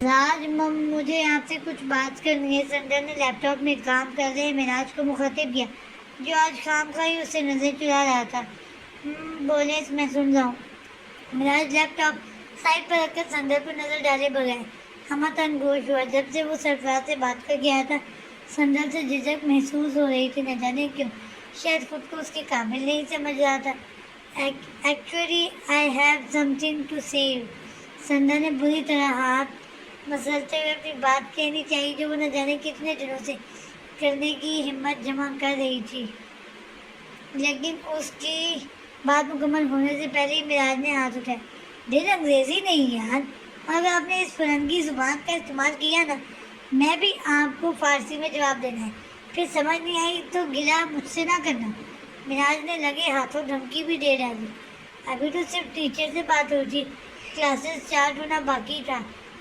آج مجھے آپ سے کچھ بات کرنی ہے۔ سندر نے لیپ ٹاپ میں کام کر رہے معراج کو مخاطب کیا، جو آج خواہی اس سے نظر چرا رہا تھا۔ بولے میں سن رہا ہوں۔ معراج لیپ ٹاپ سائڈ پر رکھ کر سندر پر نظر ڈالے بغیر ہمہ گوش ہوا۔ جب سے وہ سرفراز سے بات کر کے آیا تھا، سندر سے جھجک محسوس ہو رہی تھی، نہ جانے کیوں۔ شاید خود کو اس کے قابل نہیں سمجھ رہا تھا۔ Actually I have something to say. Sundar نے بری طرح ہاتھ مسلتے ہوئے اپنی بات کہنی چاہیے، جو وہ نہ جانے کتنے دنوں سے کرنے کی ہمت جمع کر رہی تھی، لیکن اس کی بات مکمل ہونے سے پہلے ہی معراج نے ہاتھ اٹھایا۔ دل انگریزی نہیں یار، اگر آپ نے اس فرنگی زبان کا استعمال کیا نا، میں بھی آپ کو فارسی میں جواب دینا ہے، پھر سمجھ نہیں آئی تو گلہ مجھ سے نہ کرنا۔ معراج نے لگے ہاتھوں دھمکی بھی دے ڈالی۔ ابھی تو صرف ٹیچر سے بات ہوئی تھی، کلاسز اسٹارٹ ہونا باقی تھا۔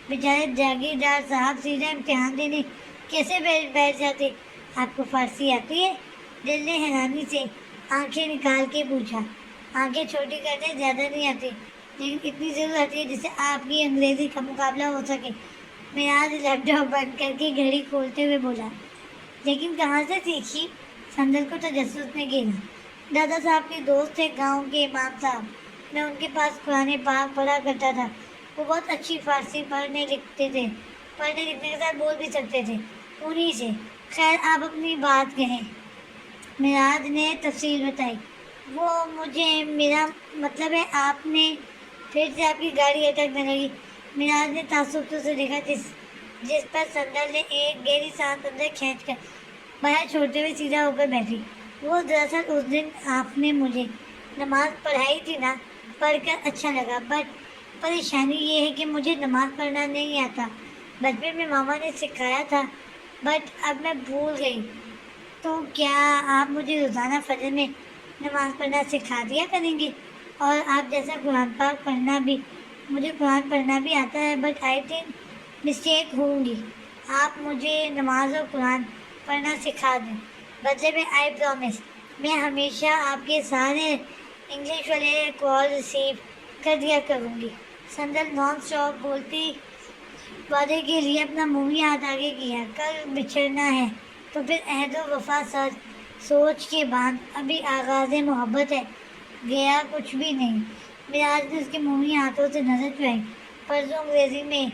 بیچارے جاگیردار صاحب سیدھا امتحان دینے کیسے بیٹھ جاتے؟ آپ کو فارسی آتی ہے؟ دل نے حیرانی سے آنکھیں نکال کے پوچھا۔ آنکھیں چھوٹی کرنے زیادہ نہیں آتی، لیکن اتنی ضرور آتی ہے جس سے آپ کی انگریزی کا مقابلہ ہو سکے۔ معراج لیپ ٹاپ بند کر کے گھڑی کھولتے ہوئے بولا۔ لیکن کہاں سے سیکھی؟ سندر کو تجسس نے گھیرا۔ دادا صاحب کے دوست تھے، گاؤں کے امام صاحب۔ میں ان کے پاس قرآن پاک پڑھا کرتا تھا۔ وہ بہت اچھی فارسی پڑھنے لکھنے کے ساتھ بول بھی سکتے تھے، انہی سے۔ خیر آپ اپنی بات کہیں۔ معراج نے تفصیل بتائی۔ وہ میرا مطلب ہے آپ نے پھر سے آپ کی گاڑی اٹکنے لگی۔ معراج نے تعصب سے دیکھا، جس پر سندر نے ایک گہری سانس اندر کھینچ کر باہر چھوڑتے ہوئے سیدھا ہو کر بیٹھی۔ وہ دراصل اس دن آپ نے مجھے نماز پڑھائی تھی نا، پڑھ کر اچھا لگا، بٹ پریشانی یہ ہے کہ مجھے نماز پڑھنا نہیں آتا۔ بچپن میں ماما نے سکھایا تھا، بٹ اب میں بھول گئی۔ تو کیا آپ مجھے روزانہ فجر میں نماز پڑھنا سکھا دیا کریں گے؟ اور آپ جیسا قرآن پاک پڑھنا بھی، مجھے قرآن پڑھنا بھی آتا ہے، بٹ آئی تھنک مسٹیک ہوں گی۔ آپ مجھے نماز اور قرآن پڑھنا سکھا دیں، بدلے میں آئی پرومس میں ہمیشہ آپ کے سارے انگلش والے کال ریسیو کر دیا کروں گی۔ سندر نان اسٹاپ بولتی وعدے کے لیے اپنا منہ ہاتھ آگے کیا۔ کل بچھڑنا ہے تو پھر عہد و وفا سوچ کے باندھ، ابھی آغاز محبت ہے، گیا کچھ بھی نہیں۔ معراج نے اس کے منہ ہاتھوں سے نظر چرائی۔ پرسوں انگریزی میں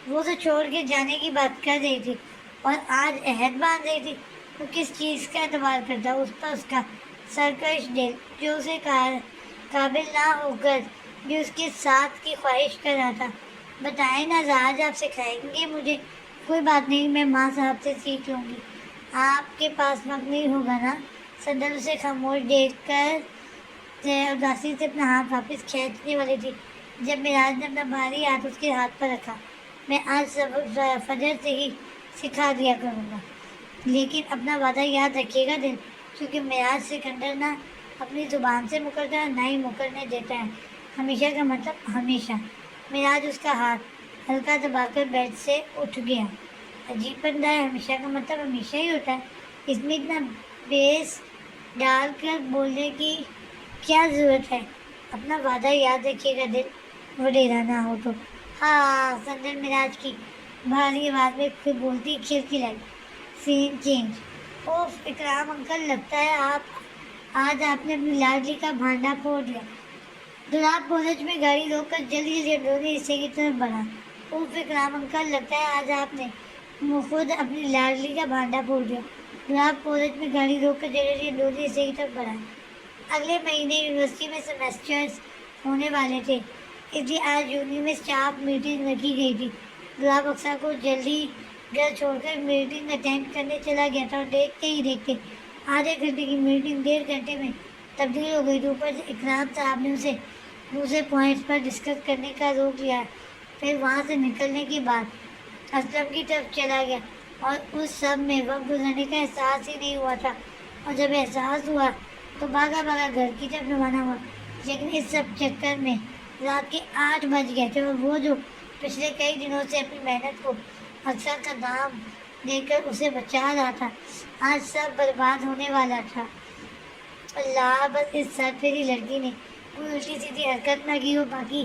وہ تو چھوڑ کے جانے کی بات کر رہی تھی، اور آج عہد باندھ رہی تھی۔ وہ کس چیز کا اعتبار کرتا اس پر اس کا سرکش دل، جو اسے قابل نہ ہو کر بھی اس کے ساتھ کی خواہش کر رہا تھا۔ بتائیں نا، راج آپ سکھائیں گے مجھے؟ کوئی بات نہیں، میں ماں صاحب سے سیکھ لوں گی۔ آپ کے پاس وقت نہیں ہوگا نا؟ سندر اسے خاموش دیکھ کر اداسی سے اپنا ہاتھ واپس کھینچنے والی تھی، جب معراج نے اپنا بھاری ہاتھ اس کے ہاتھ پر رکھا۔ میں آج سبق فجر سے ہی سکھا دیا کروں گا، لیکن اپنا وعدہ یاد رکھیے گا دل، کیونکہ معراج سکندر نہ اپنی زبان سے مکرتا ہے، نہ ہی مکرنے دیتا ہے۔ ہمیشہ کا مطلب ہمیشہ۔ معراج اس کا ہاتھ ہلکا دبا کر بیڈ سے اٹھ گیا۔ عجیب بندہ ہے، ہمیشہ کا مطلب ہمیشہ ہی ہوتا ہے، اس میں اتنا بیس ڈال کر بولنے کی کیا ضرورت ہے؟ اپنا وعدہ یاد رکھیے گا دل، وہ ڈیرا نہ ہو تو۔ ہاں، سندر معراج کی بھاری آواز میں خود بولتی کھلکھلائی۔ سین چینج۔ اوف اکرام انکل، لگتا ہے آج آپ نے اپنی لاڈلی کا بھانڈا پھوڑ دیا۔ دولاب کالج میں گاڑی روک کر جلدی اندرونی حصے کی طرف بڑھا۔ اوف اکرام انکل، لگتا ہے آج آپ نے خود اپنی لاڈلی کا بھانڈا پھوڑ دیا۔ دولاب کالج میں گاڑی روک کر جلدی اندرونی حصے کی طرف بڑھا۔ اگلے مہینے یونیورسٹی میں سیمیسٹرز ہونے والے تھے، اس لیے آج یونی میں اسٹاف میٹنگ رکھی گئی تھی۔ دولاب اکثر کو جلدی گھر چھوڑ کر میٹنگ اٹینڈ کرنے چلا گیا تھا، اور دیکھتے ہی دیکھتے آدھے گھنٹے کی میٹنگ 1.5 گھنٹے میں تبدیل ہو گئی تھی۔ اوپر سے اکرام صاحب نے اسے دوسرے پوائنٹس پر ڈسکس کرنے کا روک لیا۔ پھر وہاں سے نکلنے کے بعد اسلم کی طرف چلا گیا، اور اس سب میں وقت گزرنے کا احساس ہی نہیں ہوا تھا، اور جب احساس ہوا تو بھاگا گھر کی طرف روانہ ہوا۔ لیکن اس سب چکر میں رات کے 8 بج گئے تھے، اور وہ جو پچھلے کئی دنوں سے اپنی محنت کو اکثر کا نام دے کر اسے بچا رہا تھا، آج سب برباد ہونے والا تھا۔ اللہ، بس اس سر پھیری لڑکی نے کوئی الٹی سیدھی حرکت نہ کی ہو، باقی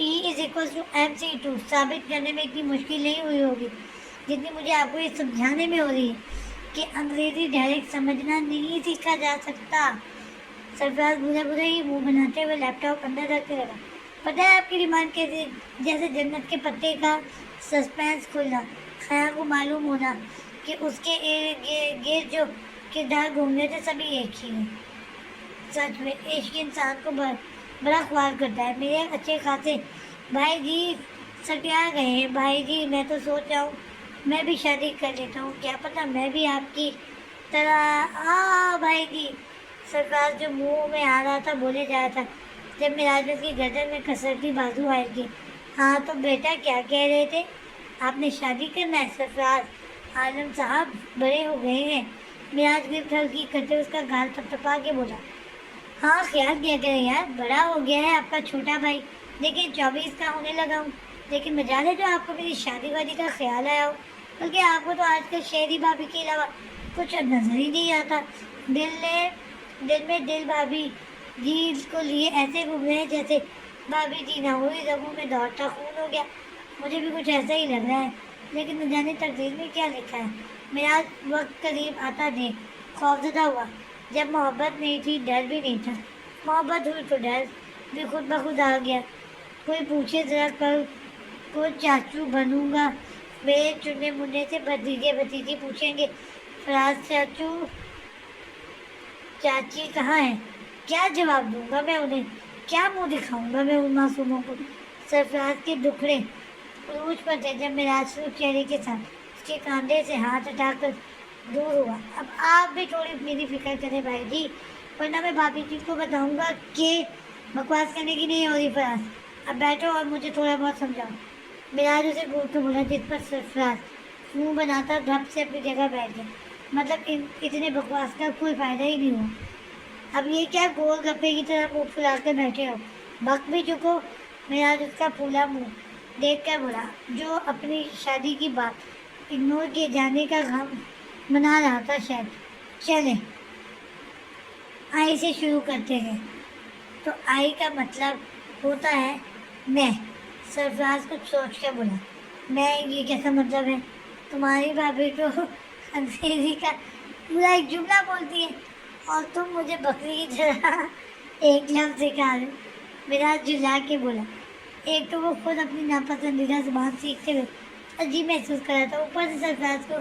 E=mc2 ثابت کرنے میں اتنی مشکل نہیں ہوئی ہوگی جتنی مجھے آپ کو یہ سمجھانے میں ہو رہی ہے کہ انگریزی ڈائریکٹ سمجھنا نہیں سیکھا جا سکتا۔ سرفراز برا ہی منہ بناتے ہوئے لیپ ٹاپ اندر رکھتے لگا۔ پتہ ہے آپ کی ڈیمانڈ کیسی؟ جیسے جنت کے پتے کا سسپینس کھلنا، خیال کو معلوم ہونا کہ اس کے گرد جو کردار گھومنے تھے سبھی ایک ہی ہیں۔ سچ میں عشق انسان کو بڑا خوار کرتا ہے۔ میرے اچھے خاصے بھائی جی سٹیا گئے ہیں۔ بھائی جی میں تو سوچ رہا ہوں میں بھی شادی کر لیتا ہوں، کیا پتہ میں بھی آپ کی طرح بھائی جی۔ سرفراز جو منہ میں آ رہا تھا بولے جا رہا تھا جب معراج میں اس کی گردن میں کسرتی بازو آئے گی۔ ہاں تو بیٹا کیا کہہ رہے تھے؟ آپ نے شادی کرنا ہے؟ سرفراز عالم صاحب بڑے ہو گئے ہیں۔ معراج گرفت ہلکی کرتے اس کا گال تھپتھپا کے بولا، ہاں خیال کیا کریں یار، بڑا ہو گیا ہے آپ کا چھوٹا بھائی، لیکن 24 کا ہونے لگا ہوں۔ لیکن مجال ہے جو آپ کو میری شادی وادی کا خیال آیا ہو، بلکہ آپ کو تو آج کل شہری بھابھی کے علاوہ کچھ نظر ہی نہیں آتا۔ دل بھابھی جی کو لیے ایسے گھوم رہے ہیں جیسے بھابھی جی نہ ہوئی رگوں میں دوڑتا خون ہو گیا۔ مجھے بھی کچھ ایسا ہی لگ رہا ہے، لیکن نہ جانے تقدیر میں کیا لکھا ہے۔ میرا وقت قریب آتا دیکھ خوفزدہ ہوا۔ جب محبت نہیں تھی ڈر بھی نہیں تھا، محبت ہوئی تو ڈر بھی خود بخود آ گیا۔ کوئی پوچھے ذرا کل کو چاچو بنوں گا، میرے چننے مننے سے بھتیجے بھتیجی پوچھیں گے فراز چاچی کہاں ہیں؟ کیا جواب دوں گا میں انہیں؟ کیا منہ دکھاؤں گا میں ان معصوموں کو؟ سرفراز کے دکھڑے عروج پر تھے جب معراج چہرے کے ساتھ اس کے کاندھے سے ہاتھ ہٹا کر دور ہوا۔ اب آپ بھی تھوڑی میری فکر کریں بھائی جی، ورنہ میں بھابھی جی کو بتاؤں گا کہ بکواس کرنے کی نہیں ہو رہی فراز۔ اب بیٹھو اور مجھے تھوڑا بہت سمجھاؤ۔ معراج اسے گھور کے بولا، جس پر سرفراز منہ بناتا دھپ سے اپنی جگہ بیٹھ گیا۔ مطلب اتنے بکواس کا کوئی فائدہ ہی نہیں ہوا۔ اب یہ کیا گول گپے کی طرح منہ پھلا کر بیٹھے ہو؟ بک بھی چکو۔ معراج اس کا پھولا منہ دیکھ کر بولا، جو اپنی شادی کی بات اگنور کیے جانے کا غم منا رہا تھا شاید۔ چلیں آئی سے شروع کرتے ہیں۔ تو آئی کا مطلب ہوتا ہے میں۔ سرفراز کچھ سوچ کر بولا، میں یہ کیسا مطلب ہے؟ تمہاری بھابھی تو انگریزی کا پورا ایک جملہ بولتی ہے اور تم مجھے بکری کی طرح ایک لفظ سکھا دو۔ میرا جلا کے بولا، ایک تو وہ خود اپنی ناپسندیدہ زبان سیکھتے ہوئے عجیب محسوس کر رہا تھا، اوپر سے سرفراز کو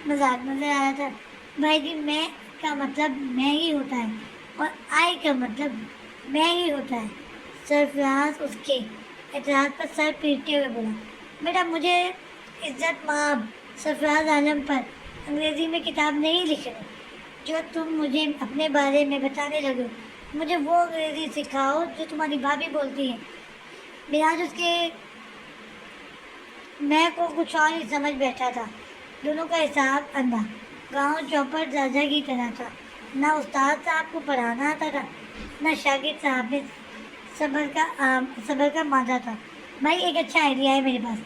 مذاق نظر آ رہا تھا۔ بھائی جی میں کا مطلب میں ہی ہوتا ہے اور آئی کا مطلب میں ہی ہوتا ہے۔ سرفراز اس کے اعتراض پر سر پیٹتے ہوئے بولا، بیٹا مجھے عزت مآب سرفراز عالم پر انگریزی میں کتاب نہیں لکھ رہے جو تم مجھے اپنے بارے میں بتانے لگے ہو۔ مجھے وہ انگریزی سکھاؤ جو تمہاری بھابھی بولتی ہے۔ معراج اس کے میں کو کچھ اور ہی سمجھ بیٹھا تھا۔ دونوں کا حساب اندھا گاؤں چوپٹ راجا کی طرح تھا۔ نہ استاد صاحب کو پڑھانا آتا تھا، نہ شاگرد صاحب میں صبر کا مادہ تھا۔ بھائی ایک اچھا آئیڈیا ہے میرے پاس،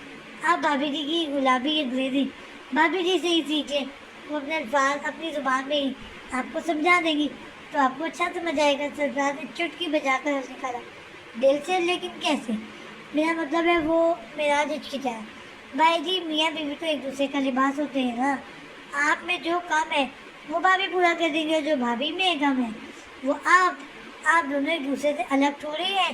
آپ بھابھی جی کی گلابی انگریزی بھابھی جی سے ہی سیکھ لیں، وہ اپنے الفاظ اپنی زبان میں ہی آپ کو سمجھا دیں گی تو آپ کو اچھا سمجھ آئے گا۔ سرفراز نے چٹکی بجا کر ہنس نکالا، دل سے لیکن کیسے؟ میرا مطلب ہے وہ معراج ہچکچایا، بھائی جی میاں بیوی تو ایک دوسرے کا لباس ہوتے ہیں نا، آپ میں جو کم ہے وہ بھابھی پورا کر دیں گے، جو بھابھی میں کم ہے وہ آپ دونوں ایک دوسرے سے الگ تھوڑے ہیں۔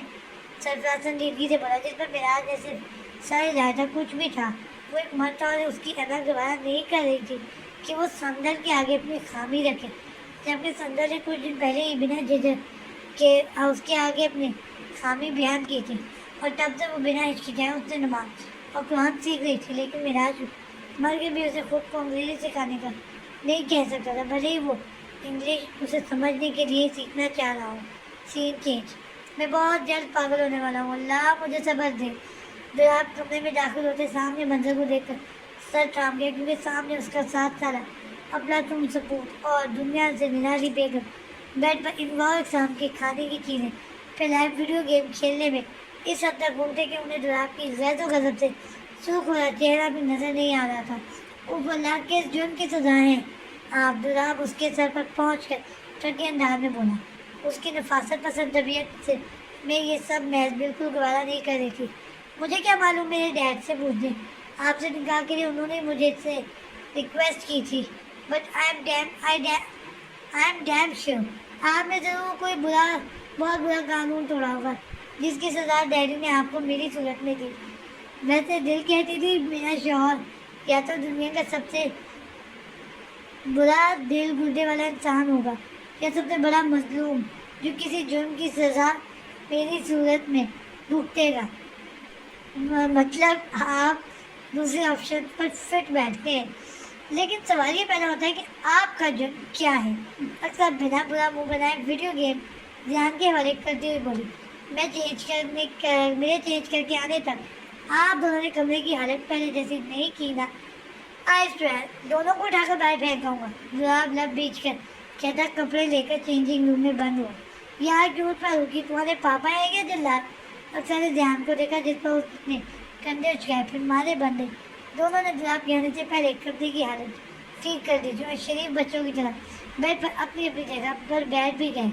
سرفراز سنجیدگی سے بولا، جس پر معراج نے صرف سر ہلایا تھا۔ کچھ بھی تھا، وہ ایک مرد تھا اور اس کی احمد گوارا نہیں کر رہی تھی کہ وہ سمندر کے آگے اپنی خامی رکھے، جبکہ سمندر نے کچھ دن پہلے ہی بنا جھجک کے اس کے آگے اپنی خامی بیان کی تھی اور تب سے وہ بنا ہچکچائے اس سے نماز اور قرآن سیکھ رہی تھی۔ لیکن معراج مر کے بھی اسے خود کو انگریزی سکھانے کا نہیں کہہ سکتا تھا، بھلے ہی وہ انگلش اسے سمجھنے کے لیے سیکھنا چاہ رہا ہوں۔ سین چینج، میں بہت جلد پاگل ہونے والا ہوں، اللہ مجھے صبر دے۔ دراب کمرے میں داخل ہوتے سامنے منظر کو دیکھ کر سر تھام گیا، کیونکہ سامنے اس کا 7 سالہ افلاطون سپوت اور دنیا سے نرالی بیگم بیڈ پر انواع اقسام کے کھانے کی چیزیں پھر لائیو ویڈیو گیم کھیلنے میں اس حد تک گھومتے کہ انہیں دراب کی غیظ و غضب سے سرخ ہوا چہرہ بھی نظر نہیں آ رہا تھا۔ اوپر اللہ کے جرم کی سزا ہے آپ۔ دراب اس کے سر پر پہنچ کر ٹرکی انداز میں بولا، اس کی نفاست پسند طبیعت سے میں یہ سب محض بالکل گوارا نہیں کر رہی تھی. مجھے کیا معلوم میرے ڈیڈ سے پوچھ دیں. آپ سے نکاح کے لیے انہوں نے مجھے سے ریکویسٹ کی تھی. But I am damn sure آپ نے ضرور کوئی بہت برا قانون توڑا ہوگا جس کی سزا ڈیڈی نے آپ کو میری صورت میں دی. ویسے دل کہتی تھی میرا شوہر یا تو دنیا کا سب سے برا دل گردے والا انسان ہوگا یا سب سے بڑا مظلوم جو کسی جرم کی سزا میری صورت میں بھگتے گا. مطلب آپ دوسرے آپشن پر فٹ بیٹھتے ہیں. لیکن سوال یہ پیدا ہوتا ہے کہ آپ کا جرم کیا ہے. اکثر بنا برا منہ بنائے ویڈیو گیم ذہن کے حوالے کرتے ہوئے بولی میرے چینج کر کے آنے تک آپ دونوں نے کمرے کی حالت پہلے جیسی نہیں کی نا. دونوں کو اٹھا کر باہر پھینکاؤں گا. جواب لب بیچ کر کہتا کپڑے لے کر چینجنگ روم میں بند ہوا. یہاں کیوں پر رکی تمہارے پاپا ہے کیا جلات. اکثر نے دھیان کو دیکھا جس پر اس نے کندھے اچکائے پھر مارے بندے. دونوں نے جواب کہنے سے پہلے کپڑے کی حالت ٹھیک کر دی جو شریف بچوں کی طرح بیڈ پر اپنی جگہ پر بیٹھ بھی گئے.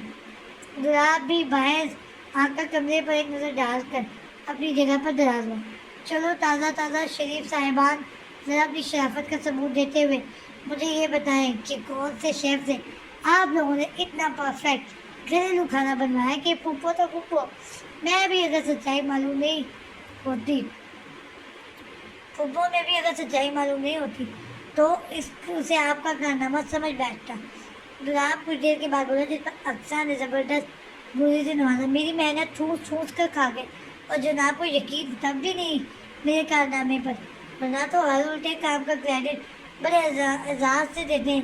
جواب بھی باہر آ کر کمرے پر ایک نظر ڈال کر اپنی جگہ پر دراز ہوا. چلو تازہ شریف صاحبان ذرا اپنی شرافت کا ثبوت دیتے ہوئے مجھے یہ بتائیں کہ کون سے شیف سے آپ لوگوں نے اتنا پرفیکٹ گھریلو کھانا بنوایا کہ پھوپھو تو پھوپھو میں بھی اگر سچائی معلوم نہیں ہوتی تو اسے آپ کا کارنامہ سمجھ بیٹھتا. گلاب کچھ دیر کے بعد بولا جس پر اقصا نے زبردست بوری سے نوازا. میری محنت ٹھوس کر کھا گئے اور جناب کو یقین تب بھی نہیں میرے کارنامے پر ورنہ تو ہر الٹے کام کا کریڈٹ بڑے اعزاز سے دیتے ہیں.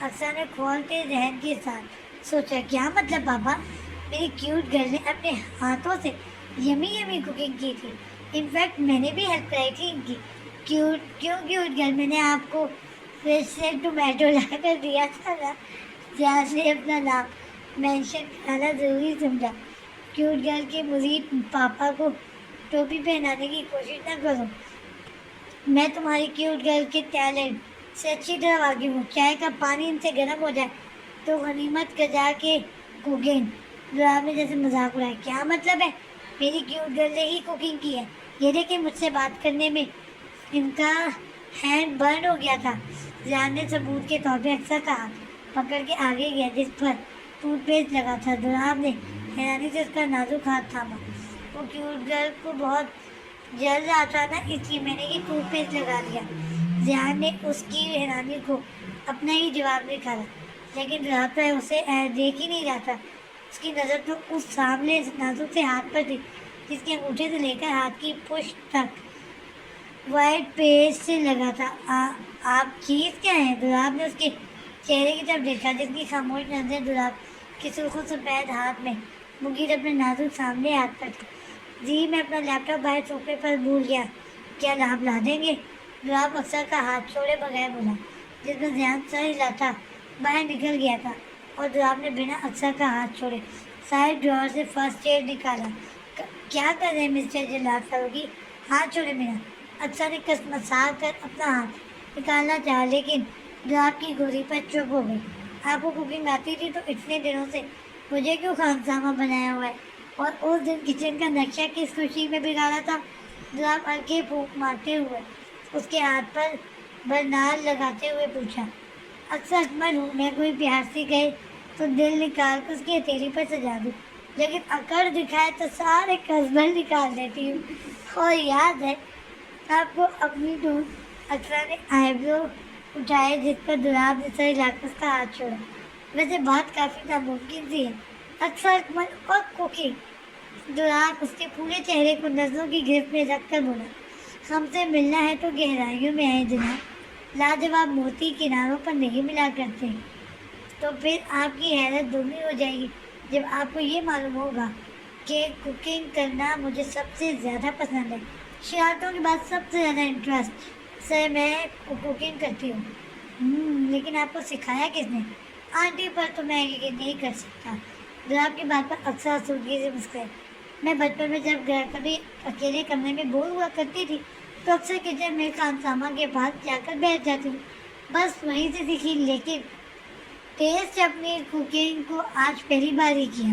اقصا نے کھولتے ذہن کے ساتھ سوچا کیا مطلب پاپا میری کیوٹ گرل نے اپنے ہاتھوں سے یمی کوکنگ کی تھی. انفیکٹ میں نے بھی ہیلپ کرائی تھی ان کی. کیوٹ گرل میں نے آپ کو فریش سے ٹومیٹو لا کر دیا تھا نا. جہاز نے اپنا نام مینشن کرانا ضروری سمجھا. کیوٹ گرل کے مزید پاپا کو ٹوپی پہنانے کی کوشش نہ کرو. میں تمہاری کیوٹ گرل کے ٹیلنٹ سے اچھی طرح واقف ہوں. چائے کا پانی ان سے گرم ہو جائے تو غنیمت گجا کے کوکنگ. جواب نے جیسے مذاق اڑایا. کیا مطلب ہے میری کیوٹ گرل نے ہی کوکنگ کی ہے. یہ دیکھیں مجھ سے بات کرنے میں ان کا ہینڈ برن ہو گیا تھا. جان نے ثبوت کے طور پہ اکثر کا ہاتھ پکڑ کے آگے گیا جس پر ٹوتھ پیسٹ لگا تھا. جناب نے حیرانی سے اس کا نازک ہاتھ تھاما. وہ کیوٹ گرل کو بہت جلد آتا نا اس لیے میں نے یہ ٹوتھ پیسٹ لگا دیا. جان نے اس کی حیرانی کو اپنا ہی جواب نکالا لیکن رات پر اسے دیکھ ہی نہیں رہا تھا. اس کی نظر تو اس سامنے نازک سے ہاتھ پر تھی جس کے انگوٹھے سے لے کر ہاتھ کی پشت تک وائٹ پیسٹ سے لگا تھا. آپ چیز کیا ہے؟ جناب نے اس کے چہرے کی طرف دیکھا جس کی خاموش نظر جناب کی سرخ و سفید ہاتھ میں مگیر اپنے نازک سامنے ہاتھ پر تھی. جی میں اپنا لیپ ٹاپ باہر صوفے پر بھول گیا. کیا آپ لا دیں گے؟ جناب اکثر کا ہاتھ چھوڑے بغیر بولا جس میں ذہن سر ہلاتا باہر نکل گیا تھا اور جناب نے بنا اکثر کا ہاتھ چھوڑے سائڈ ڈراور سے فرسٹ ایڈ نکالا. کیا کر رہے ہیں مسٹر جلات فاروقی؟ ہاتھ چھوڑے میرا. اکثر نے کسمسا کر اپنا ہاتھ نکالنا چاہا لیکن جناب کی گولی پر چپ ہو گئی. آپ کو کوکنگ آتی تھی تو اتنے دنوں سے مجھے کیوں خانسامہ بنایا ہوا ہے اور اس دن کچن کا نقشہ کس خوشی میں بگاڑا تھا؟ جناب ہلکے پھونک مارتے ہوئے اس کے ہاتھ پر برنار لگاتے ہوئے پوچھا. اکثر اکمل ہوں میں کوئی پیار سے کہے تو دل نکال کر اس کی ہتھیلی پر سجا دوں لیکن اکڑ دکھائے تو سارے قصبے نکال دیتی ہوں. اور یاد ہے آپ کو اپنی ٹون. اکثر نے آئی برو اٹھائے جس پر جناب نے سر ہلا کر اس کا ہاتھ چھوڑا. ویسے بات کافی ناممکن سی ہے. اکثر اکمل اور کوکنگ. جناب اس کے پورے چہرے کو نظروں کی گرفت میں رکھ کر بولا. ہم سے ملنا ہے تو گہرائیوں میں آئے جناب. لاجواب موتی کناروں پر نہیں ملا کرتے. تو پھر آپ کی حیرت دوگنی ہو جائے گی جب آپ کو یہ معلوم ہوگا کہ کوکنگ کرنا مجھے سب سے زیادہ پسند ہے. شرارتوں کے بعد سب سے زیادہ انٹرسٹ سے میں کوکنگ کرتی ہوں. لیکن آپ کو سکھایا کس نے؟ آنٹی پر تو میں یہ نہیں کر سکتا. جناب کی بات پر اکثر آسودگی سے مسکرائے. میں بچپن میں جب کبھی اکیلے کمرے میں بور ہوا کرتی تھی تو اکثر کچن میں خانسامہ کے پاس جا کر بیٹھ جاتی ہوں. بس وہیں سے سیکھی لیکن ٹیسٹ اپنی کوکنگ کو آج پہلی بار ہی کیا.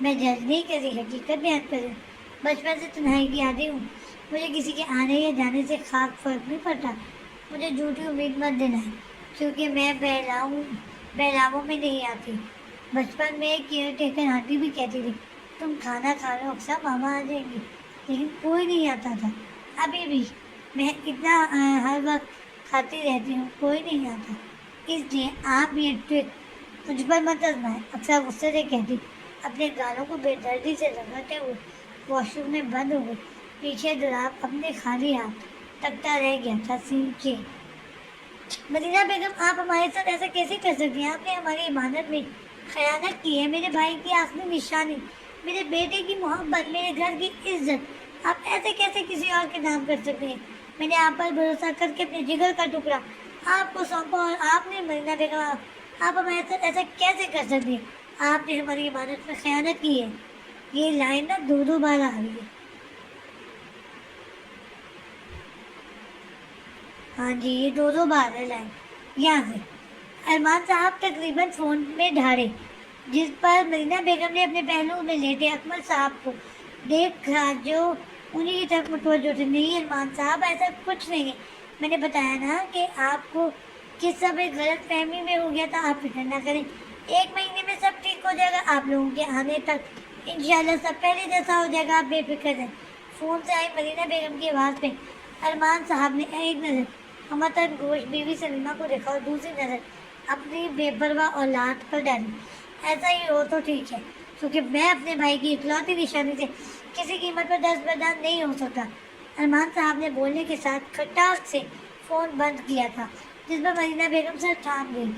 میں جج نہیں کر رہی، حقیقت بیان کر رہی ہوں۔ بچپن سے تنہائی کی عادی ہوں، مجھے کسی کے آنے یا جانے سے خاص فرق نہیں پڑتا۔ مجھے جھوٹی امید مت دینا ہے، کیونکہ میں بہلاووں میں نہیں آتی۔ بچپن میں ایک کیئر ٹیکر آنٹی بھی کہتی تھی، تم کھانا کھا رہے ہو اکثر ماما آ جائیں گی، لیکن کوئی نہیں آتا تھا۔ ابھی بھی میں اتنا ہر وقت کھاتی رہتی ہوں، کوئی نہیں آتا۔ اس لیے آپ یہ ٹرک مجھ پر مت آزمائیں۔ اکثر غصے سے کہتی، اپنے گالوں کو بے دردی سے رگڑتے ہوئے واش روم میں بند ہو گئی۔ پیچھے دولاب اپنے خالی ہاتھ تکتا رہ گیا تھا۔ سین کے مدینہ بیگم، آپ ہمارے ساتھ ایسا کیسے کر سکتی ہیں؟ آپ نے ہماری امانت میں خیانت کی ہے، میرے بھائی کی آخری نشانی، میرے بیٹے کی محبت، میرے گھر کی عزت، آپ ایسے کیسے کسی اور کے نام کر سکتے ہیں؟ میں نے آپ پر بھروسہ کر کے اپنے جگر کا ٹکڑا آپ کو سونپا، اور آپ نے مدینہ بیگم، آپ ہمارے ساتھ ایسا کیسے کر سکتی ہیں؟ آپ نے ہماری امانت میں خیانت کی ہے۔ یہ لائن نا دو بار آ رہی ہے۔ ہاں جی، یہ دو بار ہے لائن یہاں سے۔ ارمان صاحب تقریباً فون میں ڈھارے، جس پر مدینہ بیگم نے اپنے پہلو میں لیٹے اکمل صاحب کو دیکھا جو انہیں کی طرف متوجہ تھے۔ نہیں ارمان صاحب، ایسا کچھ نہیں ہے، میں نے بتایا نا کہ آپ کو کس سب ایک غلط فہمی میں ہو گیا تھا۔ آپ فکر نہ کریں، 1 مہینے میں سب ٹھیک ہو جائے گا، آپ لوگوں کے آنے تک انشاءاللہ سب پہلے جیسا ہو جائے گا، آپ بے فکر ہیں۔ فون سے آئی مدینہ بیگم کی آواز پہ ارمان صاحب نے ایک نظر ہمتن گوش بیوی سلیمہ کو دیکھا اور دوسری نظر اپنی بے پرواہ اولاد پر ڈالی۔ ایسا ہی ہو تو ٹھیک ہے، کیونکہ میں اپنے بھائی کی اکلوتی نشانی سے کسی قیمت پر دستبردار نہیں ہو سکتا۔ ارمان صاحب نے بولنے کے ساتھ کھٹاک سے فون بند کیا تھا، جس پر مدینہ بیگم سر تھام گئی،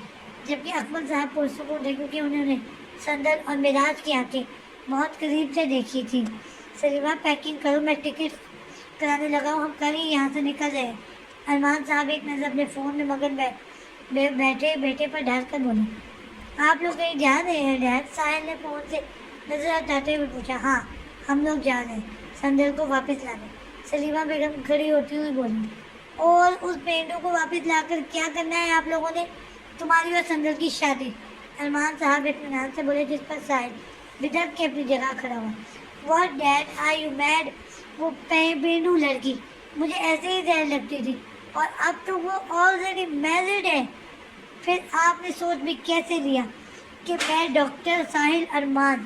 جبکہ اکمل صاحب پرسکون تھے، کیونکہ انہوں نے سندل اور معراج کی آنکھیں بہت قریب سے دیکھی تھی۔ سلیمہ پیکنگ کرو، میں ٹکٹ کرانے لگا ہوں، ہم کل ہی یہاں سے نکل رہے ہیں۔ ارمان صاحب ایک نظر اپنے فون میں مگن بیٹھے بیٹے پر ڈال کر بولے، آپ لوگ کہیں جا رہے ہیں ڈیڈ؟ ساحل نے فون سے نظر ہٹاتے ہوئے پوچھا۔ ہاں، ہم لوگ جا رہے ہیں سندل کو واپس لانے، سلیمہ بیگم کھڑی ہوتی ہوئی بولی۔ اور اس پینڈو کو واپس لا کر کیا کرنا ہے آپ لوگوں نے؟ تمہاری اور سندل کی شادی، ارمان صاحب اطمینان سے بولے، جس پر ساحل بدھک کے اپنی جگہ کھڑا ہوا۔ What dad, are you mad? وہ پینڈو لڑکی مجھے ایسے ہی زہر لگتی تھی، اور اب تو وہ آلریڈی میرڈ ہے۔ پھر آپ نے سوچ بھی کیسے لیا کہ میں ڈاکٹر ساحل ارمان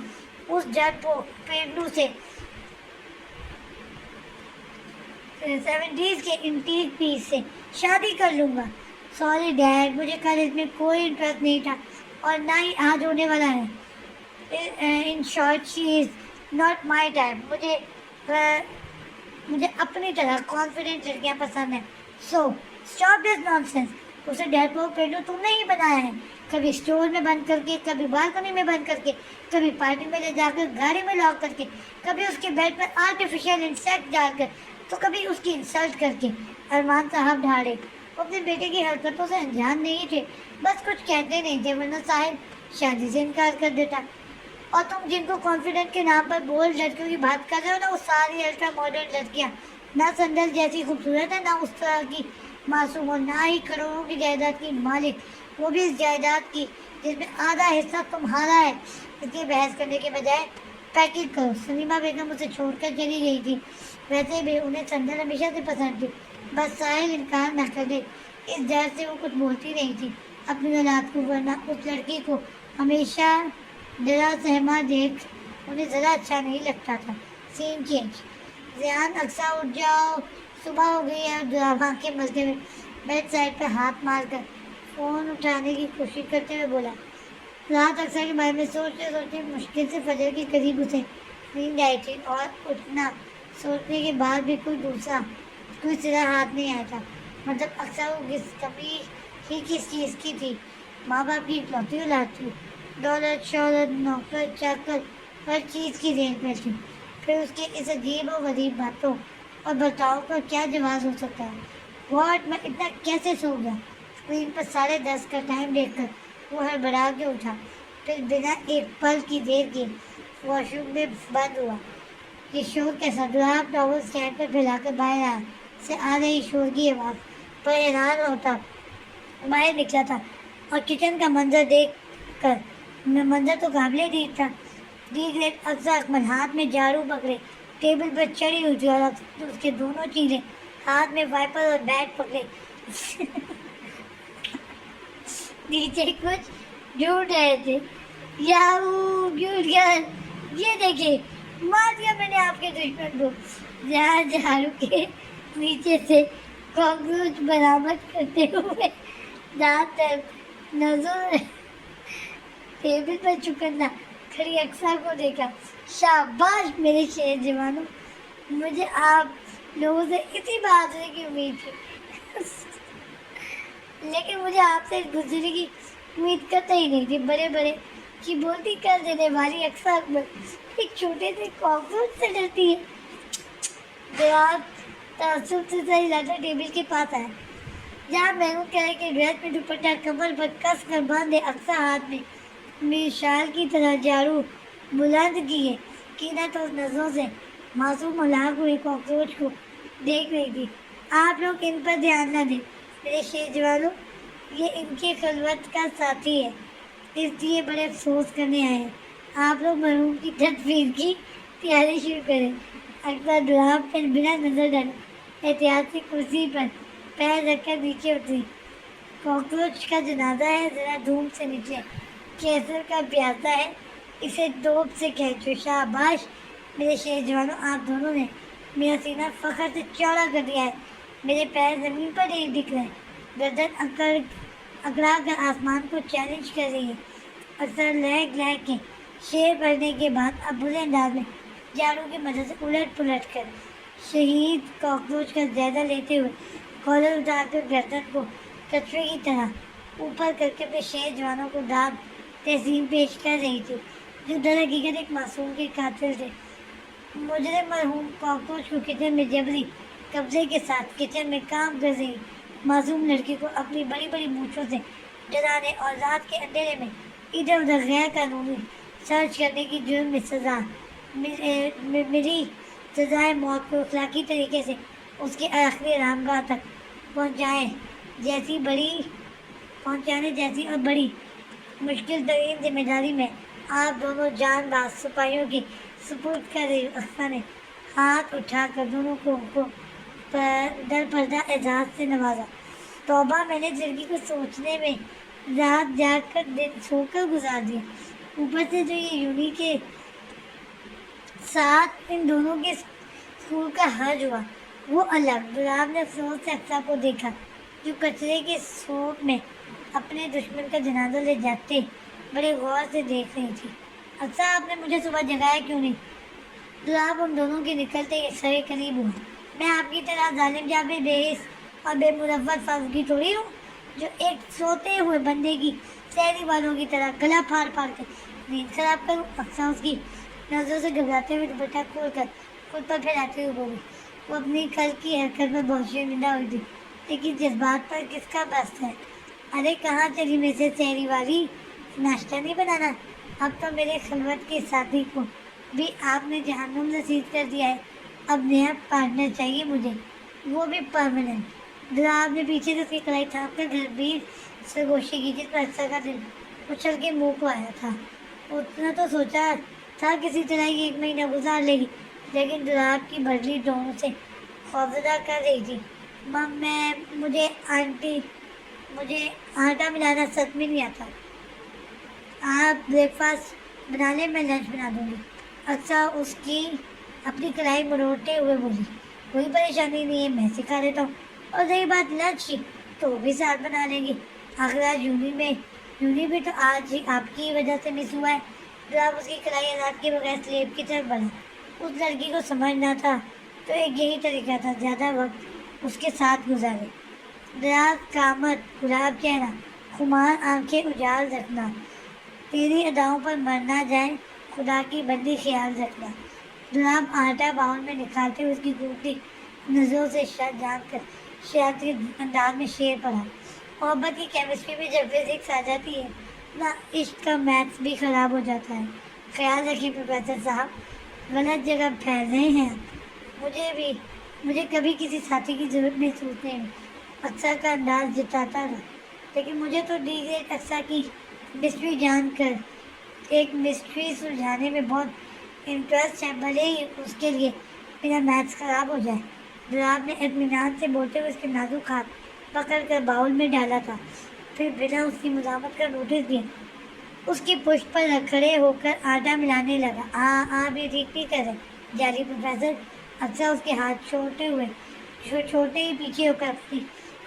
اس جٹ پینڈو سے 70s کے انٹیک پیس سے شادی کر لوں گا؟ سوری ڈیڈ، مجھے کل اس میں کوئی انٹرسٹ نہیں تھا، اور نہ ہی آج ہونے والا ہے۔ In short she is not my type. مجھے اپنی طرح کانفیڈنٹ لڑکیاں پسند ہیں۔ سو اسٹاپ دس نان سینس۔ اسے ڈیڈ پینڈو تم نے ہی بنایا ہے، کبھی اسٹور میں بند کر کے، کبھی بالکنی میں بند کر کے، کبھی پارٹی میں لے جا کر گاڑی میں لاک کر کے، کبھی اس کے بیڈ پر آرٹیفیشیل انسیکٹ ڈال کر، تو کبھی اس کی انسلٹ کر کے۔ ارمان صاحب ڈھاڑے، وہ اپنے بیٹے کی حرکتوں سے انجان نہیں تھے، بس کچھ کہتے نہیں تھے، ورنہ ساحل شادی سے انکار کر دیتا۔ اور تم جن کو کانفیڈنٹ کے نام پر بولڈ لڑکیوں کی بات کر رہے ہو نا، وہ ساری الٹرا ماڈرن لڑکیاں نہ سندل جیسی خوبصورت ہے، نہ اس طرح کی معصوم، اور نہ ہی کروڑوں کی جائیداد کی مالک، وہ بھی اس جائیداد کی جس میں آدھا حصہ تمہارا ہے۔ اس لیے بحث کرنے کے بجائے پیکنگ کرو۔ سلیمہ بیگم اسے چھوڑ کر چلی گئی تھی۔ ویسے بھی انہیں سندل ہمیشہ سے پسند تھی، بس ساحل انکار نہ کر دے، اس ڈر سے وہ کچھ بولتی نہیں تھی اپنی اولاد کو، ورنہ اس لڑکی کو ہمیشہ ڈرا سہما دیکھ انہیں ذرا اچھا نہیں لگتا تھا۔ سین چینج۔ ریان اقصیٰ، اٹھ جاؤ، صبح ہو گئی ہے۔ اور آنکھیں ملتے ہوئے بیڈ سائڈ پہ ہاتھ مار کر فون اٹھانے کی کوشش کرتے ہوئے بولا۔ رات اقصیٰ کے بارے میں سوچتے سوچتے مشکل سے فجر کے قریب اسے نیند آئی تھی، اور اٹھنا سوچنے کے بعد بھی کوئی سرا ہاتھ نہیں آیا تھا۔ مطلب اقصیٰ کو کمی ہی کس چیز کی تھی؟ ماں باپ کی اکلوتی اولاد تھی، دولت شہرت نوکر چاکر ہر چیز کی رینج میں تھی۔ پھر اس کے اس عجیب و غریب باتوں اور برتاؤ کا کیا جواز ہو سکتا ہے؟ واٹ، میں اتنا کیسے سو گیا؟ اسکرین پر 10:30 کا ٹائم دیکھ کر وہ ہڑبڑا کے اٹھا، پھر بنا ایک پل کی دیر کے واش روم میں بند ہوا۔ یہ شور کیسا؟ دولاب ٹاول اسٹینڈ پر پھیلا کر باہر سے آ رہی شور کی آواز پر حیران ہوتا باہر نکلا تھا، اور کچن کا منظر دیکھ کر منظر تو قابل دید تھا۔ ڈی گریڈ اقصیٰ اکمل ہاتھ میں جھاڑو پکڑے ٹیبل پر چڑھی ہوئی تھی اور اس کے دونوں چیلیں ہاتھ میں وائپر اور بیٹ پکڑے نیچے کچھ ڈھونڈ رہے تھے. یاہو گڈ گرل، یہ دیکھیں مار دیا میں نے آپ کے دشمن کو. جہاں جھاڑو کے نیچے سے کاکروچ برآمد کرتے ہوئے دانت تک نظر ٹیبل پر چکندہ کھڑی اقصیٰ کو دیکھا. شاباش میرے شیر جوانوں، مجھے آپ لوگوں سے اسی بہادری کی امید تھی لیکن مجھے آپ سے اس گزری کی امید کرتا ہی نہیں تھی. بڑے بڑے کی بولتی کر دینے والی اقصیٰ اکمل ایک چھوٹے سے کاکروچ سے ڈرتی ہے. تعصب سے سر ہلاتا ٹیبل کے پاس آیا جہاں محمود کہہ کے ڈریس میں دوپٹہ کمر پر کس کر باندھے اقصیٰ ہاتھ میں میری شال کی طرح جھاڑو بلند کیے کینا تو اس نظروں سے معصوم ہلاک ہوئے کاکروچ کو دیکھ رہی تھی. آپ لوگ ان پر دھیان نہ دیں میرے شیر جوانوں، یہ ان کے خلوت کا ساتھی ہے، اس لیے بڑے افسوس کرنے آئے ہیں. آپ لوگ مرحوم کی تدفین کی تیاری شروع کریں. اقصیٰ دولاب پر بنا نظر ڈالے احتیاط سے کرسی پر پیر رکھ کر نیچے اتری. کاکروچ کا جنازہ ہے، ذرا دھوم سے نیچے کیسر کا پیاسا ہے، اسے دوب سے کھینچو. شاباش میرے شیر جوانوں، آپ دونوں نے میرا سینہ فخر سے چوڑا کر دیا ہے. میرے پیر زمین پر نہیں دکھ رہے. گردن اکڑا کر آسمان کو چیلنج کر رہی ہے. اکثر لہک لہک کے شعر پڑھنے کے بعد اب برے انداز میں جھاڑو کی مدد سے الٹ پلٹ کر شہید کاکروچ کا جائزہ لیتے ہوئے کالر اتار کر گردن کو کچھوے کی طرح اوپر کر کے اپنے شیر جوانوں کو داد تحسین پیش کر رہی تھی جو در حقیقت ایک معصوم کے قاتل تھے. مجرم مرحوم کاکروچ کو کچن میں جبری قبضے کے ساتھ کچن میں کام کر رہی معصوم لڑکی کو اپنی بڑی بڑی مونچھوں سے ڈرانے اور رات کے اندھیرے میں ادھر ادھر غیر قانونی سرچ کرنے کی جرم میں سزا میری سزائے موت کو اخلاقی طریقے سے اس کے آخری آرامگاہ تک پہنچانے جیسی اور بڑی مشکل ترین ذمہ داری میں آپ دونوں جان باز سپاہیوں کی سپرد کر رہی. اقصیٰ نے ہاتھ اٹھا کر دونوں کو در پردہ اعزاز سے نوازا. توبہ، میں نے زندگی کو سوچنے میں رات جاگ کر دن سو کر گزار دیا، اوپر سے جو یہ یونی کے ساتھ ان دونوں کے اسکول کا حرج ہوا وہ الگ. گلاب نے افسوس سے اقصیٰ کو دیکھا جو کچرے کے سوپ میں اپنے دشمن کا جنازہ لے جاتے بڑے غور سے دیکھ رہی تھی. اقصیٰ، آپ نے مجھے صبح جگایا کیوں نہیں؟ گلاب ان دونوں کے نکلتے سرے قریب ہوا. میں آپ کی طرح ظالم جابر بے حس اور بے مروت فاضلگی تھوڑی ہوں جو ایک سوتے ہوئے بندے کی شہری والوں کی طرح گلا پھاڑ پھاڑ کر نیند خراب کروں. اقصیٰ اس کی نظروں سے گھبراتے ہوئے دوپٹہ کھول کر خود پر پھیلاتے ہوئے بولی. وہ اپنی کل کی حرکت پر بہت شرمندہ ہوئی تھی لیکن جذبات پر کس کا بس ہے. ارے کہاں چلی میں سے شہری والی، ناشتہ نہیں بنانا؟ اب تو میرے خلوت کے ساتھی کو بھی آپ نے جہنم رسید کر دیا ہے. اب نیا پارٹنر چاہیے مجھے، وہ بھی پرماننٹ. گلاب نے پیچھے سے اس کی کلائی تھام کر گھربیر سرگوشی کی جس پر اقصیٰ کا دل اچھل کے منہ کو آیا تھا. اتنا تو سوچا تھا کسی طرح یہ 1 مہینہ گزار لے گی لیکن گلاب کی بڑھلی ٹونوں سے خوفزدہ کر رہی تھی. مجھے آٹا ملانا سچ میں نہیں آتا. آپ بریک فاسٹ بنا لیں، میں لنچ بنا دوں گی. اقصیٰ اس کی اپنی کڑھائی مروڑتے ہوئے بولی. کوئی پریشانی نہیں ہے، میں سکھا دیتا ہوں. اور رہی بات لنچ کی تو بھی ساتھ بنا لیں گے. آخر آج یونی بھی تو آج ہی آپ کی وجہ سے مس ہوا ہے. گلاب اس کی کڑھائی آزاد کے بغیر سلیب کی طرف بڑھا. اس لڑکی کو سمجھنا تھا تو ایک یہی طریقہ تھا، زیادہ وقت اس کے ساتھ گزارے. دراز قامت، گلاب چہرہ، خمار آنکھیں اجال رکھنا، تیری اداؤں پر مر نہ جائے، خدا کی بندی خیال رکھنا. گلاب آٹا باؤل میں نکالتے ہوئے اس کی گھومتی نظروں سے جان کر شیاطی انداز میں شعر پڑھا. محبت کی کیمسٹری میں جب فزکس آ جاتی ہے نہ عشق کا میتھس بھی خراب ہو جاتا ہے. خیال رکھیے پروفیسر صاحب، غلط جگہ پھیل رہے ہیں آپ. مجھے کبھی کسی ساتھی کی ضرورت محسوس نہیں ہوئی. اقصیٰ کا انداز جتاتا تھا لیکن مجھے تو ڈی گریڈ اقصیٰ کی بسوی جان کر ایک مسٹری سلجھانے میں بہت انٹرسٹ ہے، بھلے ہی اس کے لیے میرا میتھس خراب ہو جائے۔ جناب نے اطمینان سے بولتے ہوئے اس کے نازک ہاتھ پکڑ کر باؤل میں ڈالا تھا، پھر بنا اس کی مزاحمت کا نوٹس دیا اس کی پشت پر کھڑے ہو کر آٹا ملانے لگا۔ آپ یہ ٹھیک نہیں کر رہے جعلی پروفیسر، اکثر اس کے ہاتھ چھوٹے ہی پیچھے ہو کر اپنی